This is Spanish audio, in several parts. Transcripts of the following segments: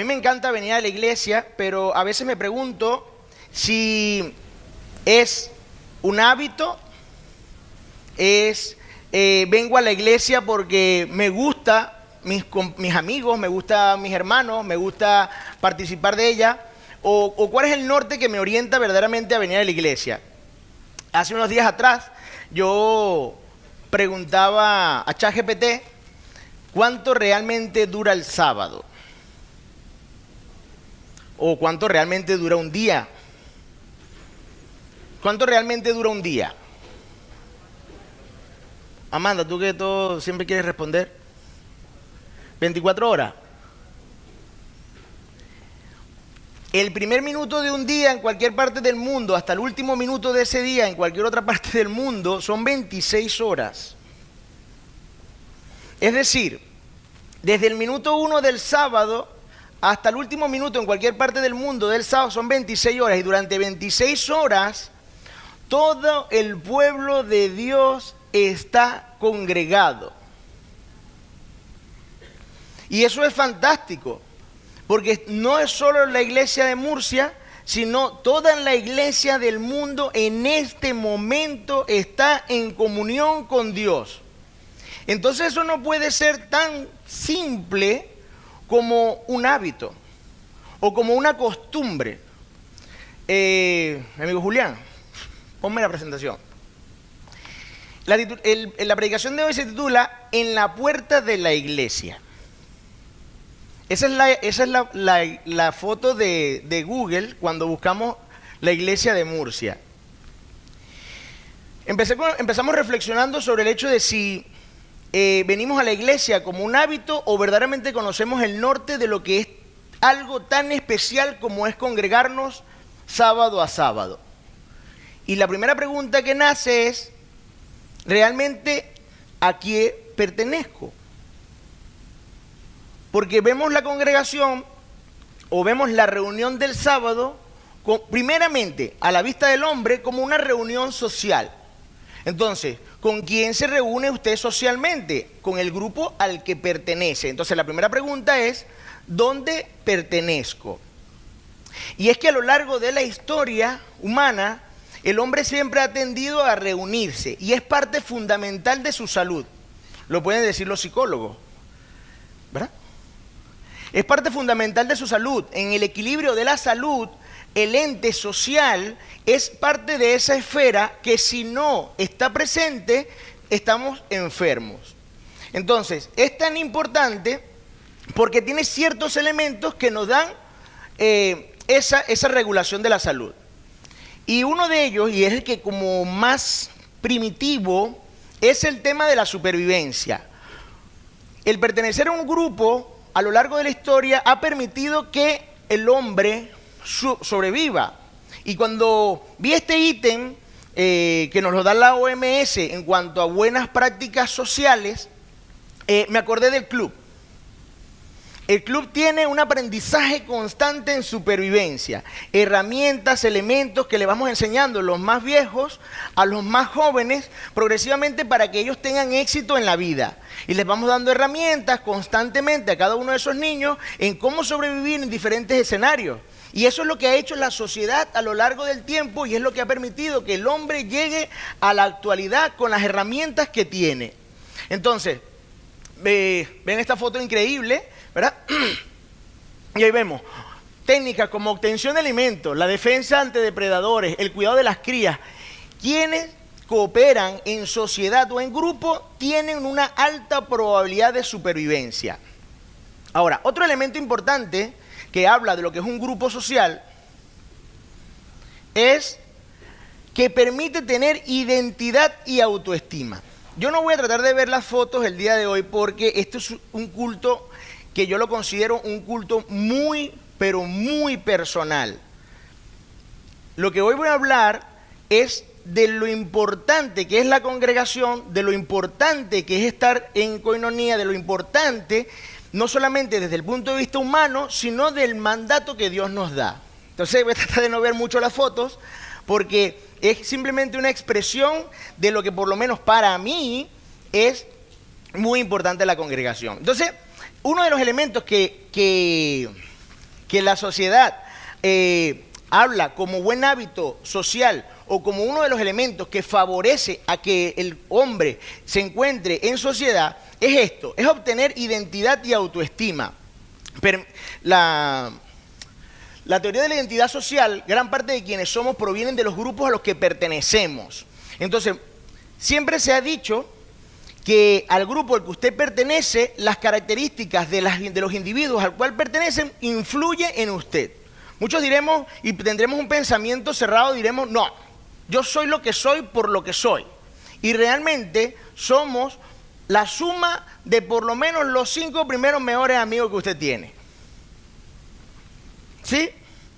mí me encanta venir a la iglesia, pero a veces me pregunto si es un hábito, vengo a la iglesia porque me gusta mis amigos, me gusta mis hermanos, me gusta participar de ella, o cuál es el norte que me orienta verdaderamente a venir a la iglesia. Hace unos días atrás yo preguntaba a ChatGPT cuánto realmente dura el sábado o cuánto realmente dura un día. ¿Cuánto realmente dura un día? Amanda, tú que todo siempre quieres responder. 24 horas. El primer minuto de un día en cualquier parte del mundo hasta el último minuto de ese día en cualquier otra parte del mundo son 26 horas. Es decir, desde el minuto 1 del sábado hasta el último minuto en cualquier parte del mundo del sábado son 26 horas. Y durante 26 horas todo el pueblo de Dios está congregado. Y eso es fantástico, porque no es solo la iglesia de Murcia, sino toda la iglesia del mundo en este momento está en comunión con Dios. Entonces eso no puede ser tan simple como un hábito o como una costumbre. Amigo Julián, ponme la presentación. La predicación de hoy se titula En la puerta de la iglesia. Esa es la foto de Google cuando buscamos la iglesia de Murcia. Empezamos reflexionando sobre el hecho de si venimos a la iglesia como un hábito o verdaderamente conocemos el norte de lo que es algo tan especial como es congregarnos sábado a sábado. Y la primera pregunta que nace es, ¿realmente a quién pertenezco? Porque vemos la congregación o vemos la reunión del sábado, primeramente, a la vista del hombre, como una reunión social. Entonces, ¿con quién se reúne usted socialmente? Con el grupo al que pertenece. Entonces, la primera pregunta es, ¿dónde pertenezco? Y es que a lo largo de la historia humana, el hombre siempre ha tendido a reunirse y es parte fundamental de su salud. Lo pueden decir los psicólogos, ¿verdad? Es parte fundamental de su salud. En el equilibrio de la salud, el ente social es parte de esa esfera que si no está presente, estamos enfermos. Entonces, es tan importante porque tiene ciertos elementos que nos dan esa regulación de la salud. Y uno de ellos, y es el que como más primitivo, es el tema de la supervivencia. El pertenecer a un grupo a lo largo de la historia ha permitido que el hombre sobreviva. Y cuando vi este ítem que nos lo da la OMS en cuanto a buenas prácticas sociales, me acordé del club. El club tiene un aprendizaje constante en supervivencia, herramientas, elementos que le vamos enseñando los más viejos a los más jóvenes progresivamente para que ellos tengan éxito en la vida. Y les vamos dando herramientas constantemente a cada uno de esos niños en cómo sobrevivir en diferentes escenarios. Y eso es lo que ha hecho la sociedad a lo largo del tiempo y es lo que ha permitido que el hombre llegue a la actualidad con las herramientas que tiene. Entonces, ven esta foto increíble, ¿verdad? Y ahí vemos técnicas como obtención de alimentos, la defensa ante depredadores, el cuidado de las crías. Quienes cooperan en sociedad o en grupo tienen una alta probabilidad de supervivencia. Ahora, otro elemento importante que habla de lo que es un grupo social es que permite tener identidad y autoestima. Yo no voy a tratar de ver las fotos el día de hoy porque esto es un culto que yo lo considero un culto muy, pero muy personal. Lo que hoy voy a hablar es de lo importante que es la congregación, de lo importante que es estar en coinonía, de lo importante, no solamente desde el punto de vista humano, sino del mandato que Dios nos da. Entonces voy a tratar de no ver mucho las fotos, porque es simplemente una expresión de lo que por lo menos para mí es muy importante la congregación. Entonces, uno de los elementos que que la sociedad habla como buen hábito social o como uno de los elementos que favorece a que el hombre se encuentre en sociedad, es esto, es obtener identidad y autoestima. La teoría de la identidad social, gran parte de quienes somos provienen de los grupos a los que pertenecemos. Entonces, siempre se ha dicho que al grupo al que usted pertenece, las características de los individuos al cual pertenecen influyen en usted. Muchos diremos, y tendremos un pensamiento cerrado, diremos, no, yo soy lo que soy por lo que soy. Y realmente somos la suma de por lo menos los 5 primeros mejores amigos que usted tiene. ¿Sí?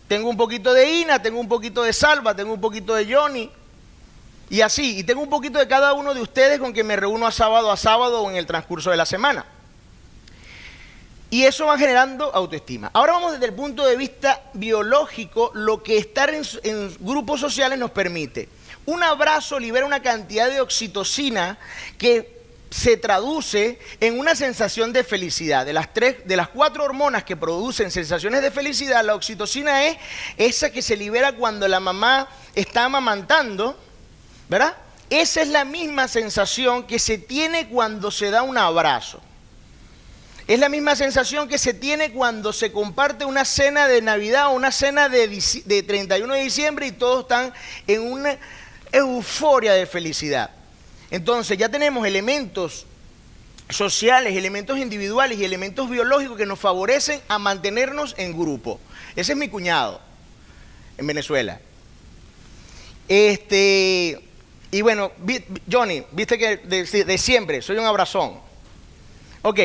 Tengo un poquito de Ina, tengo un poquito de Salva, tengo un poquito de Johnny, y así, y tengo un poquito de cada uno de ustedes con quien me reúno a sábado o en el transcurso de la semana. Y eso va generando autoestima. Ahora vamos desde el punto de vista biológico, lo que estar en grupos sociales nos permite. Un abrazo libera una cantidad de oxitocina que se traduce en una sensación de felicidad. De las 4 hormonas que producen sensaciones de felicidad, la oxitocina es esa que se libera cuando la mamá está amamantando, ¿verdad? Esa es la misma sensación que se tiene cuando se da un abrazo. Es la misma sensación que se tiene cuando se comparte una cena de Navidad o una cena de 31 de diciembre y todos están en una euforia de felicidad. Entonces ya tenemos elementos sociales, elementos individuales y elementos biológicos que nos favorecen a mantenernos en grupo. Ese es mi cuñado en Venezuela. Y bueno, Johnny, viste que de siempre soy un abrazón. Ok.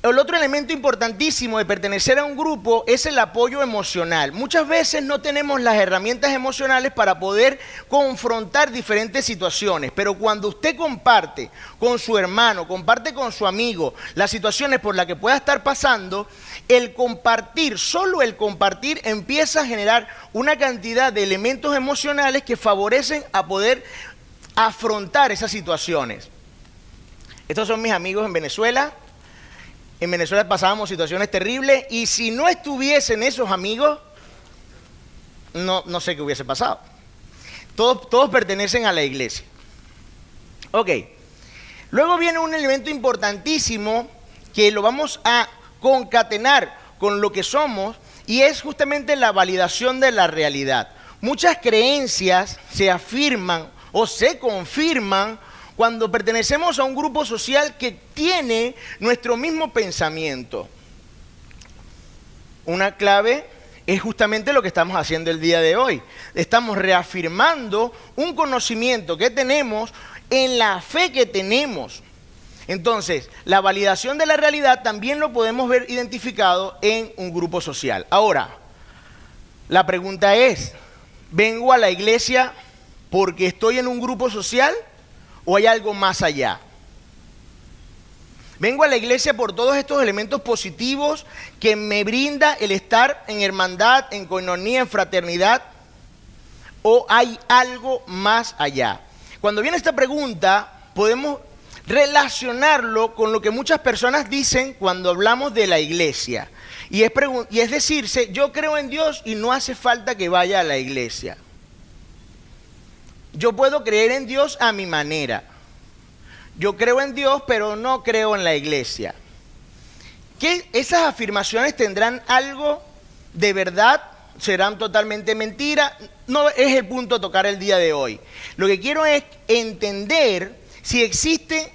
El otro elemento importantísimo de pertenecer a un grupo es el apoyo emocional. Muchas veces no tenemos las herramientas emocionales para poder confrontar diferentes situaciones, pero cuando usted comparte con su hermano, comparte con su amigo las situaciones por las que pueda estar pasando, el compartir, solo el compartir empieza a generar una cantidad de elementos emocionales que favorecen a poder afrontar esas situaciones. Estos son mis amigos en Venezuela. En Venezuela pasábamos situaciones terribles y si no estuviesen esos amigos, no sé qué hubiese pasado. Todos pertenecen a la iglesia. Ok. Luego viene un elemento importantísimo que lo vamos a concatenar con lo que somos y es justamente la validación de la realidad. Muchas creencias se afirman o se confirman cuando pertenecemos a un grupo social que tiene nuestro mismo pensamiento. Una clave es justamente lo que estamos haciendo el día de hoy. Estamos reafirmando un conocimiento que tenemos en la fe que tenemos. Entonces, la validación de la realidad también lo podemos ver identificado en un grupo social. Ahora, la pregunta es, ¿vengo a la iglesia porque estoy en un grupo social? ¿O hay algo más allá? Vengo a la iglesia por todos estos elementos positivos que me brinda el estar en hermandad, en coinonía, en fraternidad. ¿O hay algo más allá? Cuando viene esta pregunta, podemos relacionarlo con lo que muchas personas dicen cuando hablamos de la iglesia. Y es decirse, yo creo en Dios y no hace falta que vaya a la iglesia. Yo puedo creer en Dios a mi manera. Yo creo en Dios, pero no creo en la iglesia. ¿Que esas afirmaciones tendrán algo de verdad? ¿Serán totalmente mentira? No es el punto a tocar el día de hoy. Lo que quiero es entender si existe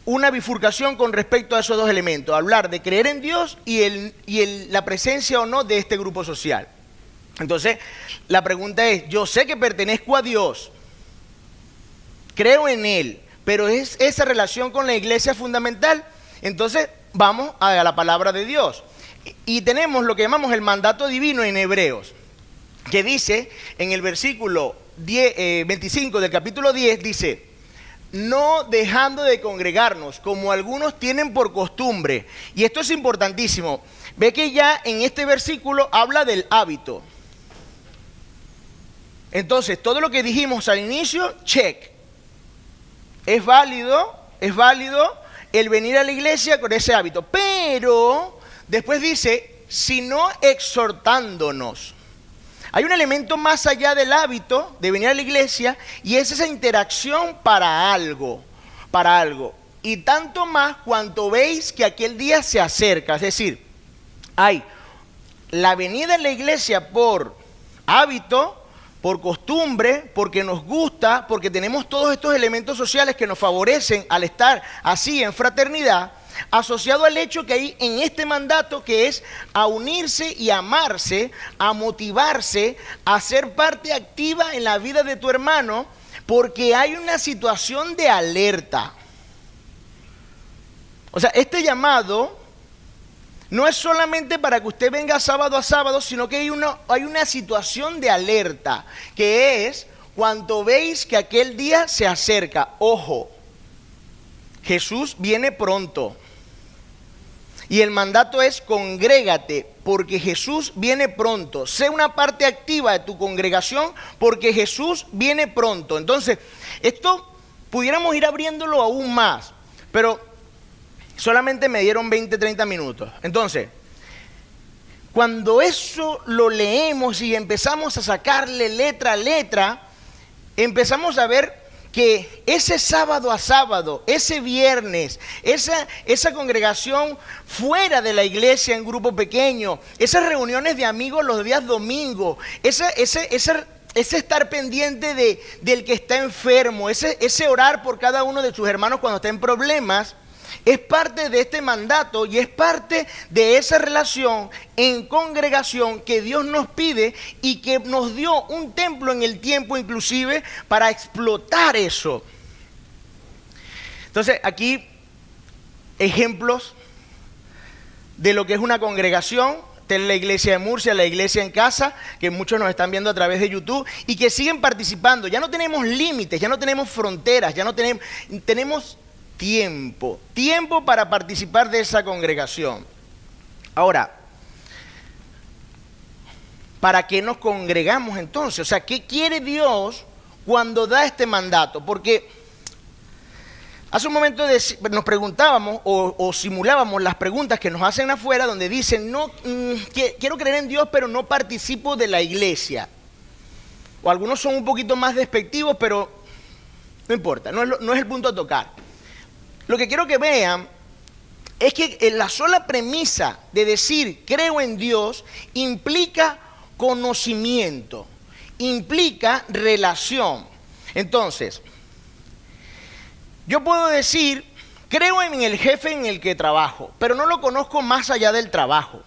una bifurcación con respecto a esos dos elementos. Hablar de creer en Dios y la presencia o no de este grupo social. Entonces, la pregunta es, yo sé que pertenezco a Dios, creo en Él, pero ¿es esa relación con la iglesia fundamental? Entonces, vamos a la palabra de Dios. Y tenemos lo que llamamos el mandato divino en Hebreos, que dice, en el versículo 25 del capítulo 10, dice, no dejando de congregarnos, como algunos tienen por costumbre. Y esto es importantísimo. Ve que ya en este versículo habla del hábito. Entonces, todo lo que dijimos al inicio, check. Es válido el venir a la iglesia con ese hábito. Pero después dice, sino exhortándonos. Hay un elemento más allá del hábito de venir a la iglesia y es esa interacción para algo, para algo. Y tanto más cuanto veis que aquel día se acerca. Es decir, hay la venida a la iglesia por hábito, por costumbre, porque nos gusta, porque tenemos todos estos elementos sociales que nos favorecen al estar así en fraternidad, asociado al hecho que hay en este mandato que es a unirse y amarse, a motivarse, a ser parte activa en la vida de tu hermano, porque hay una situación de alerta. O sea, este llamado no es solamente para que usted venga sábado a sábado, sino que hay una situación de alerta, que es cuando veis que aquel día se acerca. Ojo, Jesús viene pronto. Y el mandato es congrégate, porque Jesús viene pronto. Sé una parte activa de tu congregación, porque Jesús viene pronto. Entonces, esto pudiéramos ir abriéndolo aún más, pero solamente me dieron 20, 30 minutos. Entonces, cuando eso lo leemos y empezamos a sacarle letra a letra, empezamos a ver que ese sábado a sábado, ese viernes, esa congregación fuera de la iglesia en grupo pequeño, esas reuniones de amigos los días domingos, ese estar pendiente del que está enfermo, ese orar por cada uno de sus hermanos cuando está en problemas, es parte de este mandato y es parte de esa relación en congregación que Dios nos pide y que nos dio un templo en el tiempo inclusive para explotar eso. Entonces aquí ejemplos de lo que es una congregación. La iglesia de Murcia, la iglesia en casa, que muchos nos están viendo a través de YouTube y que siguen participando. Ya no tenemos límites, ya no tenemos fronteras, ya no tenemos tiempo para participar de esa congregación. Ahora, ¿para qué nos congregamos entonces? O sea, ¿qué quiere Dios cuando da este mandato? Porque hace un momento nos preguntábamos o simulábamos las preguntas que nos hacen afuera, donde dicen, quiero creer en Dios, pero no participo de la iglesia. O algunos son un poquito más despectivos, pero no importa, no es el punto a tocar. Lo que quiero que vean es que la sola premisa de decir creo en Dios implica conocimiento, implica relación. Entonces, yo puedo decir creo en el jefe en el que trabajo, pero no lo conozco más allá del trabajo.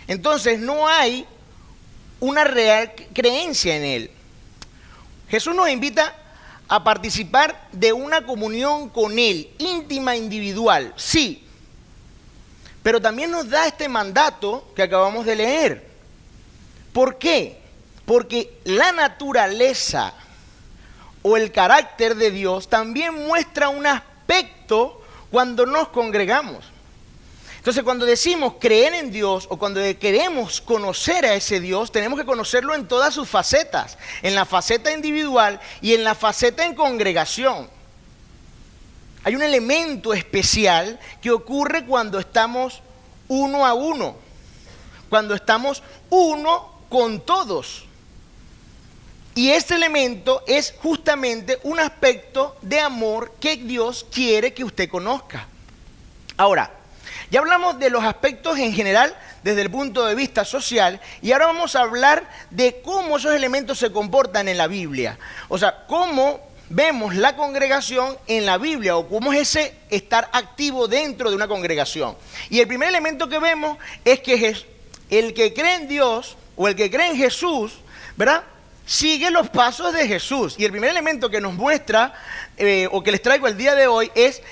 Entonces no hay una real creencia en él. Jesús nos invita a participar de una comunión con Él, íntima, individual, sí. Pero también nos da este mandato que acabamos de leer. ¿Por qué? Porque la naturaleza o el carácter de Dios también muestra un aspecto cuando nos congregamos. Entonces, cuando decimos creer en Dios o cuando queremos conocer a ese Dios, tenemos que conocerlo en todas sus facetas, en la faceta individual y en la faceta en congregación. Hay un elemento especial que ocurre cuando estamos uno a uno, cuando estamos uno con todos. Y este elemento es justamente un aspecto de amor que Dios quiere que usted conozca. Ahora, ya hablamos de los aspectos en general desde el punto de vista social y ahora vamos a hablar de cómo esos elementos se comportan en la Biblia. O sea, cómo vemos la congregación en la Biblia o cómo es ese estar activo dentro de una congregación. Y el primer elemento que vemos es que el que cree en Dios o el que cree en Jesús, ¿verdad?, sigue los pasos de Jesús. Y el primer elemento que nos muestra o que les traigo el día de hoy es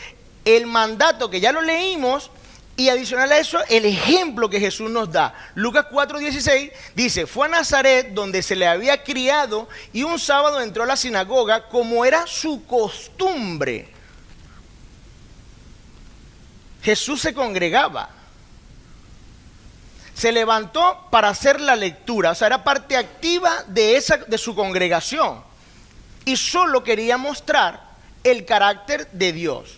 el mandato que ya lo leímos. Y adicional a eso, el ejemplo que Jesús nos da. Lucas 4:16 dice, fue a Nazaret donde se le había criado y un sábado entró a la sinagoga como era su costumbre. Jesús se congregaba. Se levantó para hacer la lectura, o sea, era parte activa de su congregación. Y solo quería mostrar el carácter de Dios.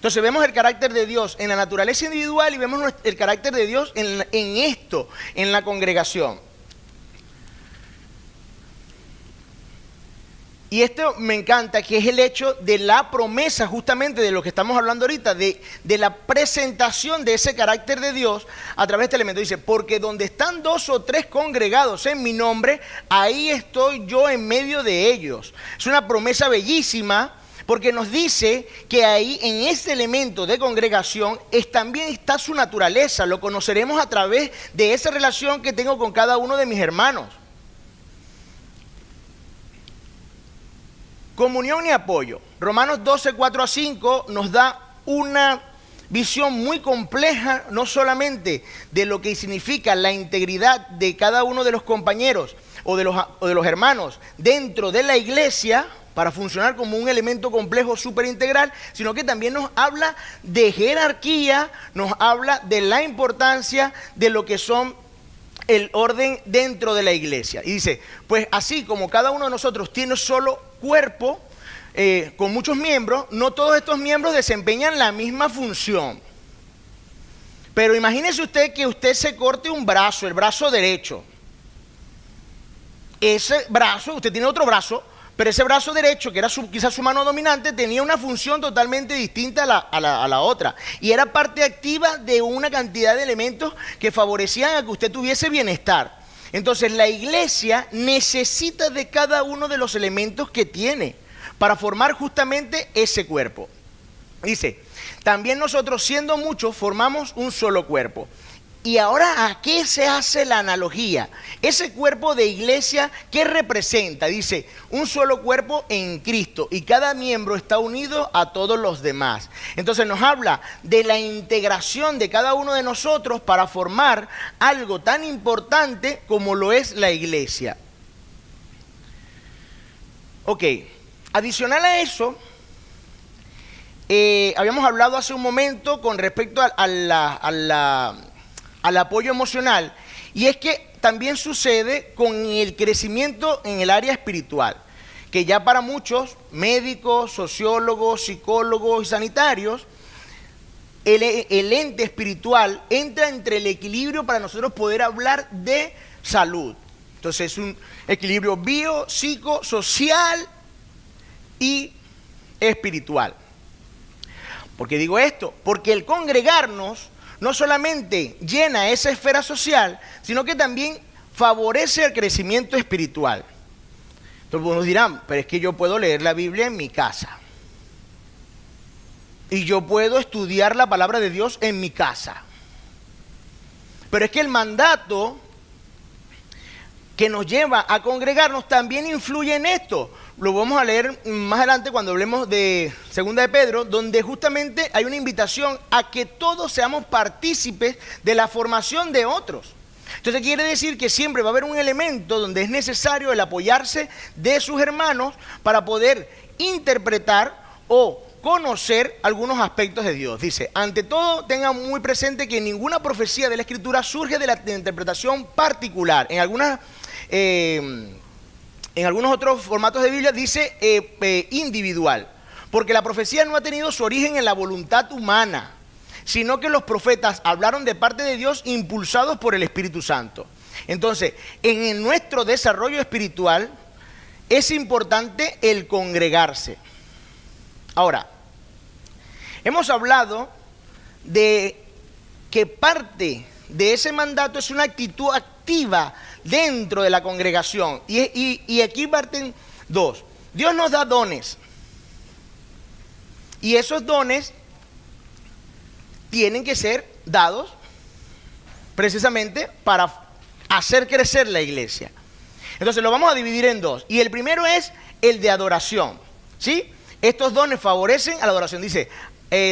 Entonces vemos el carácter de Dios en la naturaleza individual y vemos el carácter de Dios en esto, en la congregación. Y esto me encanta, que es el hecho de la promesa justamente de lo que estamos hablando ahorita, de la presentación de ese carácter de Dios a través de este elemento. Dice, porque donde están 2 o 3 congregados en mi nombre, ahí estoy yo en medio de ellos. Es una promesa bellísima, porque nos dice que ahí en este elemento de congregación también está su naturaleza. Lo conoceremos a través de esa relación que tengo con cada uno de mis hermanos. Comunión y apoyo. Romanos 12, 4 a 5 nos da una visión muy compleja, no solamente de lo que significa la integridad de cada uno de los compañeros o de los hermanos dentro de la iglesia para funcionar como un elemento complejo súper integral, sino que también nos habla de jerarquía, nos habla de la importancia de lo que son el orden dentro de la iglesia. Y dice, pues así como cada uno de nosotros tiene solo cuerpo con muchos miembros, no todos estos miembros desempeñan la misma función. Pero imagínese usted que usted se corte un brazo, el brazo derecho. Ese brazo, usted tiene otro brazo, pero ese brazo derecho, que era quizás su mano dominante, tenía una función totalmente distinta a la otra. Y era parte activa de una cantidad de elementos que favorecían a que usted tuviese bienestar. Entonces la iglesia necesita de cada uno de los elementos que tiene para formar justamente ese cuerpo. Dice, también nosotros siendo muchos formamos un solo cuerpo. Y ahora, ¿a qué se hace la analogía? Ese cuerpo de iglesia, ¿qué representa? Dice, un solo cuerpo en Cristo y cada miembro está unido a todos los demás. Entonces nos habla de la integración de cada uno de nosotros para formar algo tan importante como lo es la iglesia. Ok, adicional a eso, habíamos hablado hace un momento con respecto al apoyo emocional, y es que también sucede con el crecimiento en el área espiritual, que ya para muchos médicos, sociólogos, psicólogos y sanitarios, el ente espiritual entra entre el equilibrio para nosotros poder hablar de salud. Entonces es un equilibrio bio, psico, social y espiritual. ¿Por qué digo esto? Porque el congregarnos no solamente llena esa esfera social, sino que también favorece el crecimiento espiritual. Entonces algunos dirán, pero es que yo puedo leer la Biblia en mi casa. Y yo puedo estudiar la palabra de Dios en mi casa. Pero es que el mandato que nos lleva a congregarnos también influye en esto. Lo vamos a leer más adelante cuando hablemos de Segunda de Pedro, donde justamente hay una invitación a que todos seamos partícipes de la formación de otros. Entonces quiere decir que siempre va a haber un elemento donde es necesario el apoyarse de sus hermanos para poder interpretar o conocer algunos aspectos de Dios. Dice, ante todo tengan muy presente que ninguna profecía de la Escritura surge de la interpretación particular. En algunos otros formatos de Biblia dice individual, porque la profecía no ha tenido su origen en la voluntad humana, sino que los profetas hablaron de parte de Dios impulsados por el Espíritu Santo. Entonces, en nuestro desarrollo espiritual es importante el congregarse. Ahora, hemos hablado de que parte de ese mandato es una actitud activa dentro de la congregación. Y aquí parten dos. Dios nos da dones. Y esos dones tienen que ser dados precisamente para hacer crecer la iglesia. Entonces lo vamos a dividir en dos. Y el primero es el de adoración. ¿Sí? Estos dones favorecen a la adoración. Dice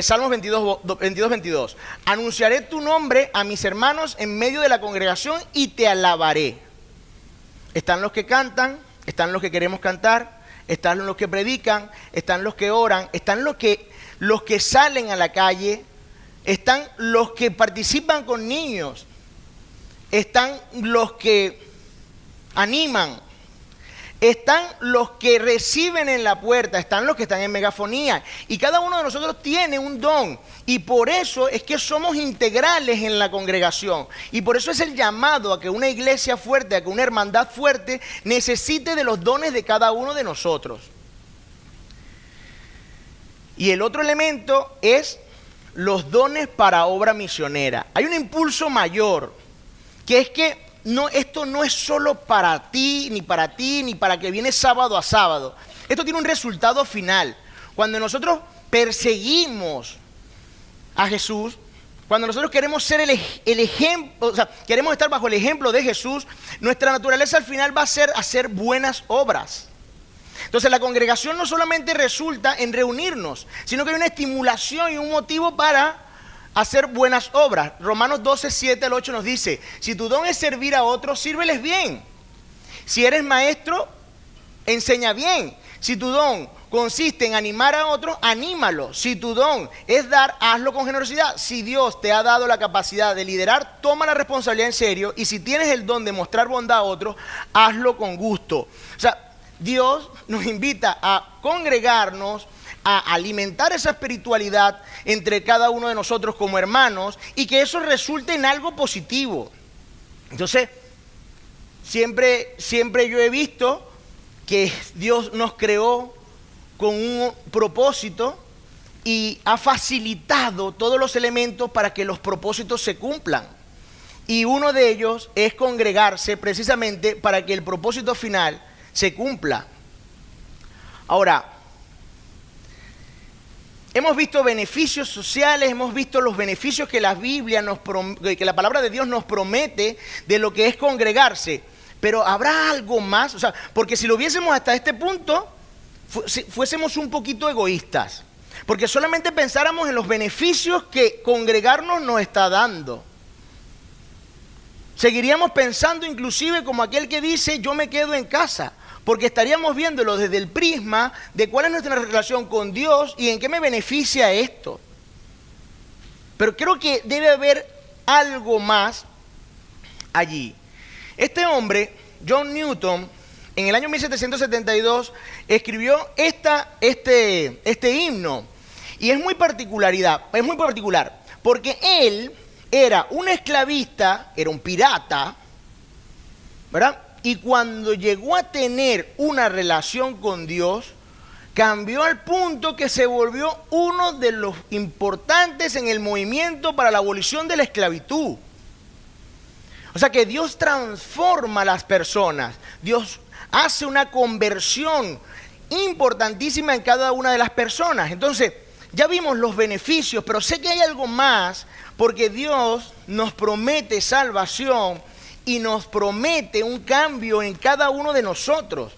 Salmos 22. Anunciaré tu nombre a mis hermanos en medio de la congregación y te alabaré. Están los que cantan, están los que queremos cantar, están los que predican, están los que oran, están los que salen a la calle, están los que participan con niños, están los que animan, están los que reciben en la puerta, están los que están en megafonía. Y cada uno de nosotros tiene un don. Y por eso es que somos integrales en la congregación. Y por eso es el llamado a que una iglesia fuerte, a que una hermandad fuerte necesite de los dones de cada uno de nosotros. Y el otro elemento es los dones para obra misionera. Hay un impulso mayor, que es que esto no es solo para ti, ni para que viene sábado a sábado. Esto tiene un resultado final. Cuando nosotros perseguimos a Jesús, cuando nosotros queremos ser el ejemplo, o sea, queremos estar bajo el ejemplo de Jesús, nuestra naturaleza al final va a ser hacer buenas obras. Entonces la congregación no solamente resulta en reunirnos, sino que hay una estimulación y un motivo para hacer buenas obras. Romanos 12, 7 al 8 nos dice: si tu don es servir a otros, sírveles bien. Si eres maestro, enseña bien. Si tu don consiste en animar a otros, anímalo. Si tu don es dar, hazlo con generosidad. Si Dios te ha dado la capacidad de liderar, toma la responsabilidad en serio. Y si tienes el don de mostrar bondad a otros, hazlo con gusto. O sea, Dios nos invita a congregarnos, a alimentar esa espiritualidad entre cada uno de nosotros como hermanos, y que eso resulte en algo positivo. Entonces, siempre yo he visto que Dios nos creó con un propósito y ha facilitado todos los elementos para que los propósitos se cumplan. Y uno de ellos es congregarse precisamente para que el propósito final se cumpla. Ahora, hemos visto beneficios sociales, hemos visto los beneficios que la Biblia que la palabra de Dios nos promete de lo que es congregarse. Pero ¿habrá algo más? O sea, porque si lo viésemos hasta este punto, fuésemos un poquito egoístas. Porque solamente pensáramos en los beneficios que congregarnos nos está dando. Seguiríamos pensando inclusive como aquel que dice: yo me quedo en casa. Porque estaríamos viéndolo desde el prisma de cuál es nuestra relación con Dios y en qué me beneficia esto. Pero creo que debe haber algo más allí. Este hombre, John Newton, en el año 1772 escribió este himno. Y es muy particular, porque él era un esclavista, era un pirata, ¿verdad? Y cuando llegó a tener una relación con Dios, cambió al punto que se volvió uno de los importantes en el movimiento para la abolición de la esclavitud. O sea que Dios transforma a las personas. Dios hace una conversión importantísima en cada una de las personas. Entonces, ya vimos los beneficios, pero sé que hay algo más, porque Dios nos promete salvación y nos promete un cambio en cada uno de nosotros.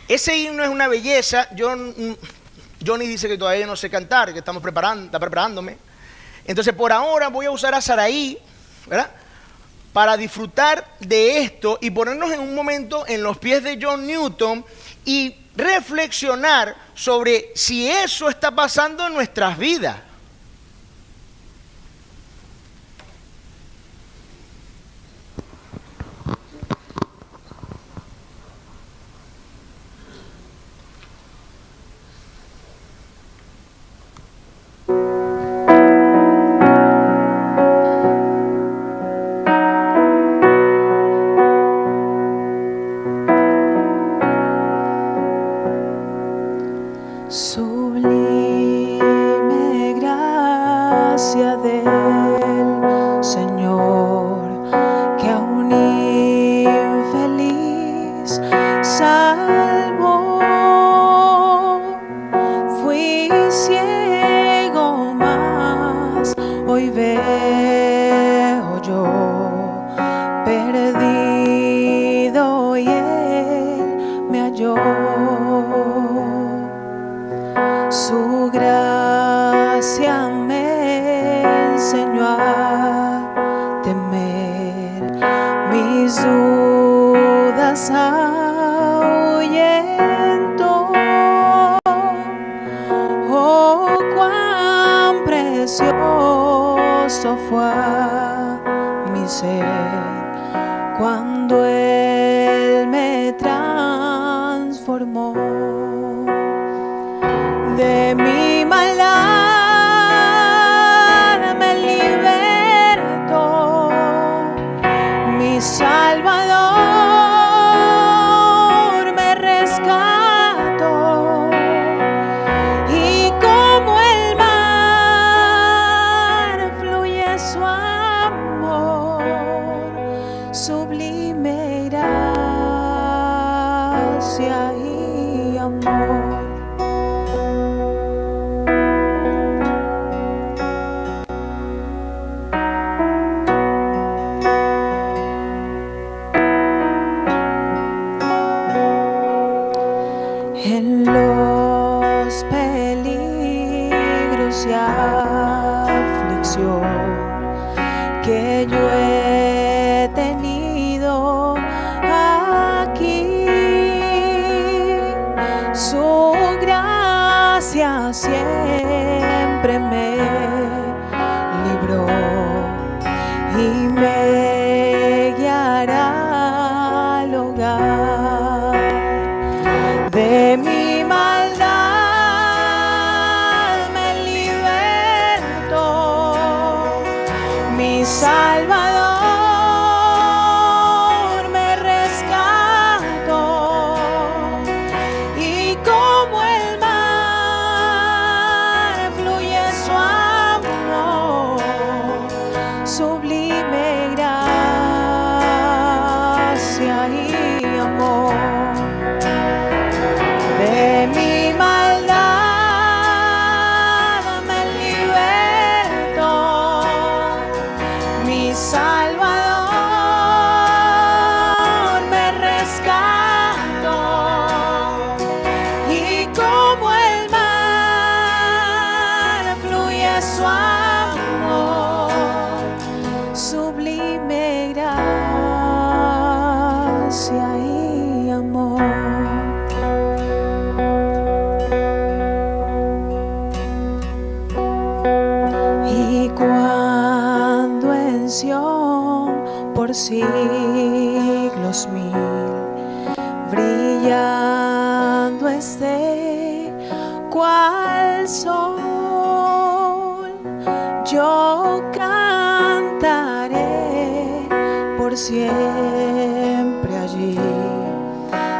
Ese himno es una belleza. Johnny dice que todavía no sé cantar, que está preparándome. Entonces por ahora voy a usar a Saraí, ¿verdad?, para disfrutar de esto y ponernos en un momento en los pies de John Newton y reflexionar sobre si eso está pasando en nuestras vidas. Sublime gracia del Señor, que a un infeliz salvó. Fui ciego, mas hoy veo yo, perdido, y Él me halló. Su gracia me enseñó a temer, mis dudas ahuyentó. Oh, cuán precioso fue a mi ser cuando Él me trajo mi Salvador me rescató, y como el mar fluye su amor, sublime gracia y amor. En los peligros y aflicción que yo he tenido aquí, su gracia siempre me libró y me guiará al hogar. De mi maldad me libertó, mi Salvador me rescató, y como el mar fluye su amor, sublime gracia y amor. De mi maldad me libertó, mi Salvador me rescató, y como el mar fluye su amor, sublime gracia y amor. Y cuando en Sión por siglos mil brillando esté cual sol, yo cantaré por siempre allí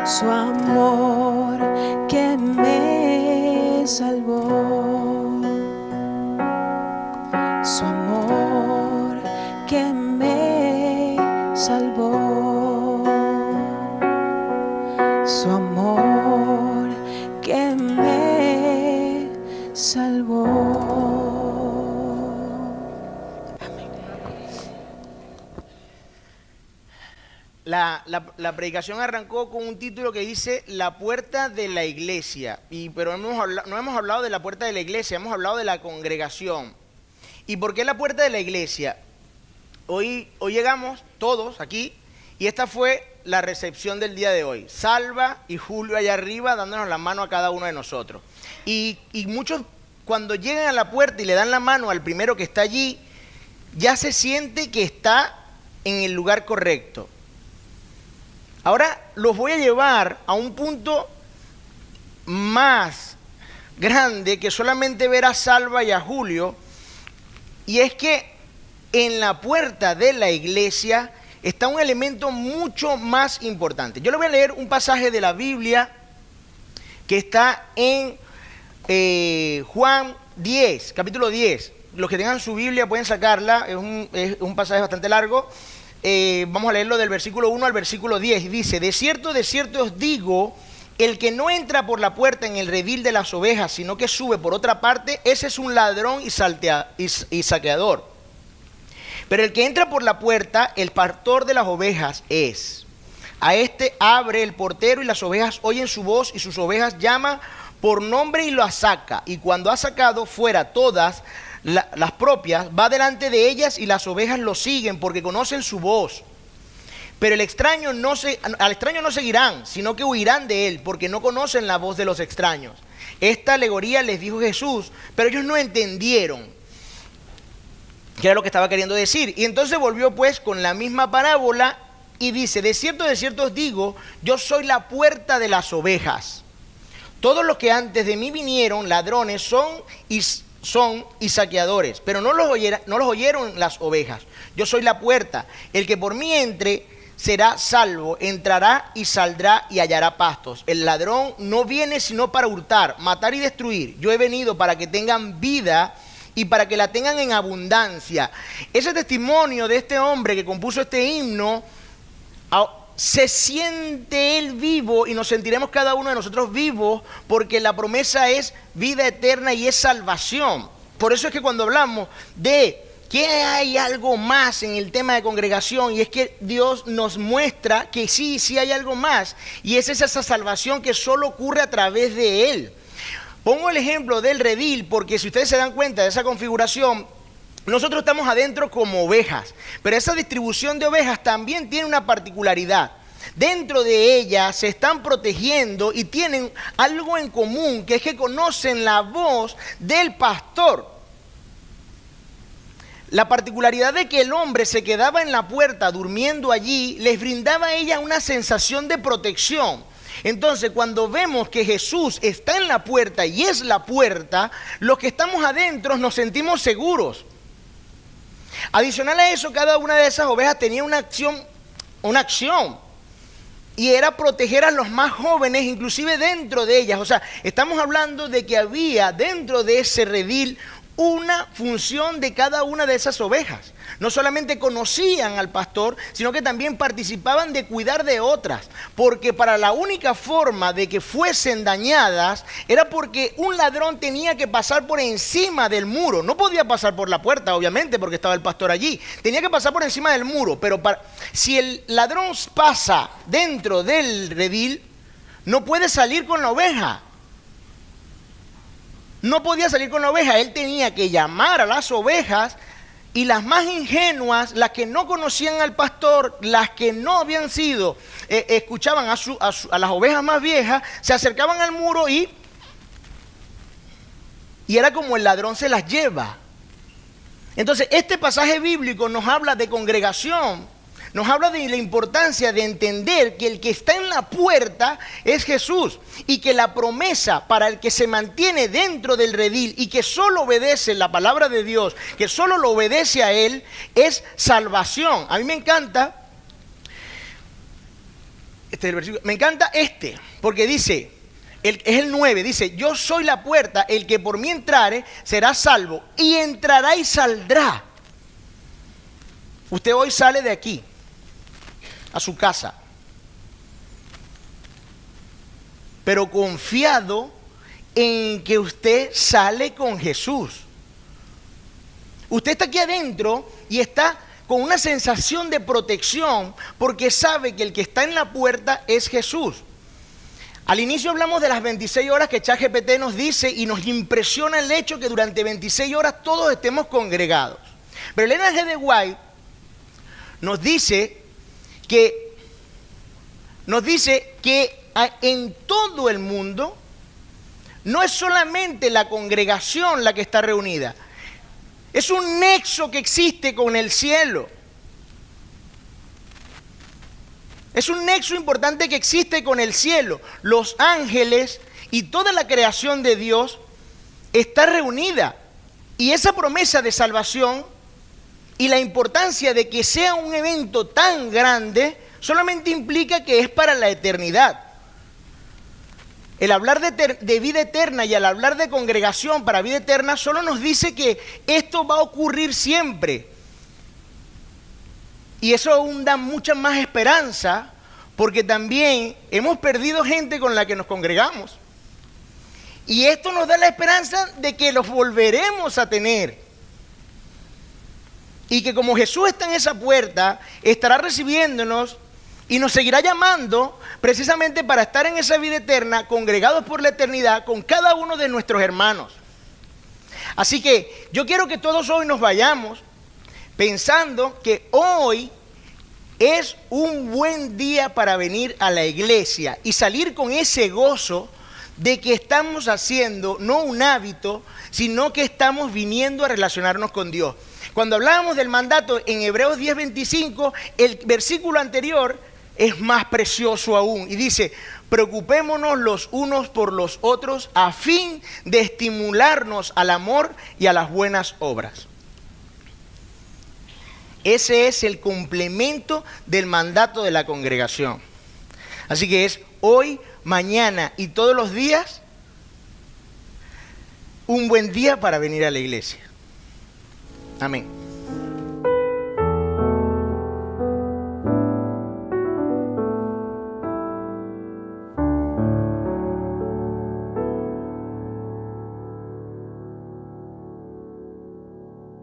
su amor que me salvó. Su amor que me salvó, su amor que me salvó. Amén. La predicación arrancó con un título que dice La puerta de la iglesia, pero no hemos hablado de la puerta de la iglesia, hemos hablado de la congregación. ¿Y por qué la puerta de la iglesia? Hoy llegamos todos aquí y esta fue la recepción del día de hoy. Salva y Julio allá arriba dándonos la mano a cada uno de nosotros. Y muchos cuando llegan a la puerta y le dan la mano al primero que está allí, ya se siente que está en el lugar correcto. Ahora los voy a llevar a un punto más grande que solamente ver a Salva y a Julio. Y es que en la puerta de la iglesia está un elemento mucho más importante. Yo le voy a leer un pasaje de la Biblia que está en Juan 10, capítulo 10. Los que tengan su Biblia pueden sacarla, es un pasaje bastante largo. Vamos a leerlo del versículo 1 al versículo 10. Y dice, de cierto os digo, el que no entra por la puerta en el redil de las ovejas, sino que sube por otra parte, ese es un ladrón y saqueador. Pero el que entra por la puerta, el pastor de las ovejas es. A este abre el portero y las ovejas oyen su voz y sus ovejas llaman por nombre y las saca. Y cuando ha sacado fuera todas las propias, va delante de ellas y las ovejas lo siguen porque conocen su voz. Pero al extraño no seguirán, sino que huirán de él, porque no conocen la voz de los extraños. Esta alegoría les dijo Jesús, pero ellos no entendieron qué era lo que estaba queriendo decir. Y entonces volvió pues con la misma parábola y dice, de cierto os digo, yo soy la puerta de las ovejas. Todos los que antes de mí vinieron, ladrones, son y saqueadores, pero no los oyeron las ovejas. Yo soy la puerta. El que por mí entre será salvo, entrará y saldrá y hallará pastos. El ladrón no viene sino para hurtar, matar y destruir. Yo he venido para que tengan vida y para que la tengan en abundancia. Ese testimonio de este hombre que compuso este himno, se siente él vivo y nos sentiremos cada uno de nosotros vivos, porque la promesa es vida eterna y es salvación. Por eso es que cuando hablamos de que hay algo más en el tema de congregación, y es que Dios nos muestra que sí hay algo más, y es esa salvación que solo ocurre a través de Él. Pongo el ejemplo del redil, porque si ustedes se dan cuenta de esa configuración, nosotros estamos adentro como ovejas, pero esa distribución de ovejas también tiene una particularidad. Dentro de ella se están protegiendo y tienen algo en común, que es que conocen la voz del pastor. La particularidad de que el hombre se quedaba en la puerta durmiendo allí les brindaba a ella una sensación de protección. Entonces, cuando vemos que Jesús está en la puerta y es la puerta, los que estamos adentro nos sentimos seguros. Adicional a eso, cada una de esas ovejas tenía una acción, y era proteger a los más jóvenes, inclusive dentro de ellas. O sea, estamos hablando de que había dentro de ese redil una función de cada una de esas ovejas. No solamente conocían al pastor, sino que también participaban de cuidar de otras, porque para la única forma de que fuesen dañadas era porque un ladrón tenía que pasar por encima del muro. No podía pasar por la puerta, obviamente, porque estaba el pastor allí. Tenía que pasar por encima del muro, pero si el ladrón pasa dentro del redil, no puede salir con la oveja. No podía salir con la oveja, él tenía que llamar a las ovejas, y las más ingenuas, las que no conocían al pastor, las que no habían sido, escuchaban a las ovejas más viejas, se acercaban al muro y era como el ladrón se las lleva. Entonces, este pasaje bíblico nos habla de congregación, nos habla de la importancia de entender que el que está en la puerta es Jesús, y que la promesa para el que se mantiene dentro del redil y que solo obedece la palabra de Dios, que solo lo obedece a Él, es salvación. A mí me encanta el versículo, porque dice, es el 9, dice: yo soy la puerta, el que por mí entrare será salvo, y entrará y saldrá. Usted hoy sale de aquí a su casa, pero confiado en que usted sale con Jesús. Usted está aquí adentro y está con una sensación de protección, porque sabe que el que está en la puerta es Jesús. Al inicio hablamos de las 26 horas que ChatGPT nos dice, y nos impresiona el hecho que durante 26 horas todos estemos congregados. Pero Elena G. de White nos dice que en todo el mundo no es solamente la congregación la que está reunida, es un nexo que existe con el cielo. Es un nexo importante que existe con el cielo. Los ángeles y toda la creación de Dios está reunida. Y esa promesa de salvación y la importancia de que sea un evento tan grande solamente implica que es para la eternidad. El hablar de vida eterna y al hablar de congregación para vida eterna solo nos dice que esto va a ocurrir siempre. Y eso aún da mucha más esperanza, porque también hemos perdido gente con la que nos congregamos. Y esto nos da la esperanza de que los volveremos a tener. Y que como Jesús está en esa puerta, estará recibiéndonos y nos seguirá llamando precisamente para estar en esa vida eterna, congregados por la eternidad con cada uno de nuestros hermanos. Así que yo quiero que todos hoy nos vayamos pensando que hoy es un buen día para venir a la iglesia y salir con ese gozo de que estamos haciendo no un hábito, sino que estamos viniendo a relacionarnos con Dios. Cuando hablábamos del mandato en Hebreos 10:25, el versículo anterior es más precioso aún y dice: preocupémonos los unos por los otros a fin de estimularnos al amor y a las buenas obras. Ese es el complemento del mandato de la congregación. Así que es hoy, mañana y todos los días un buen día para venir a la iglesia. Amén.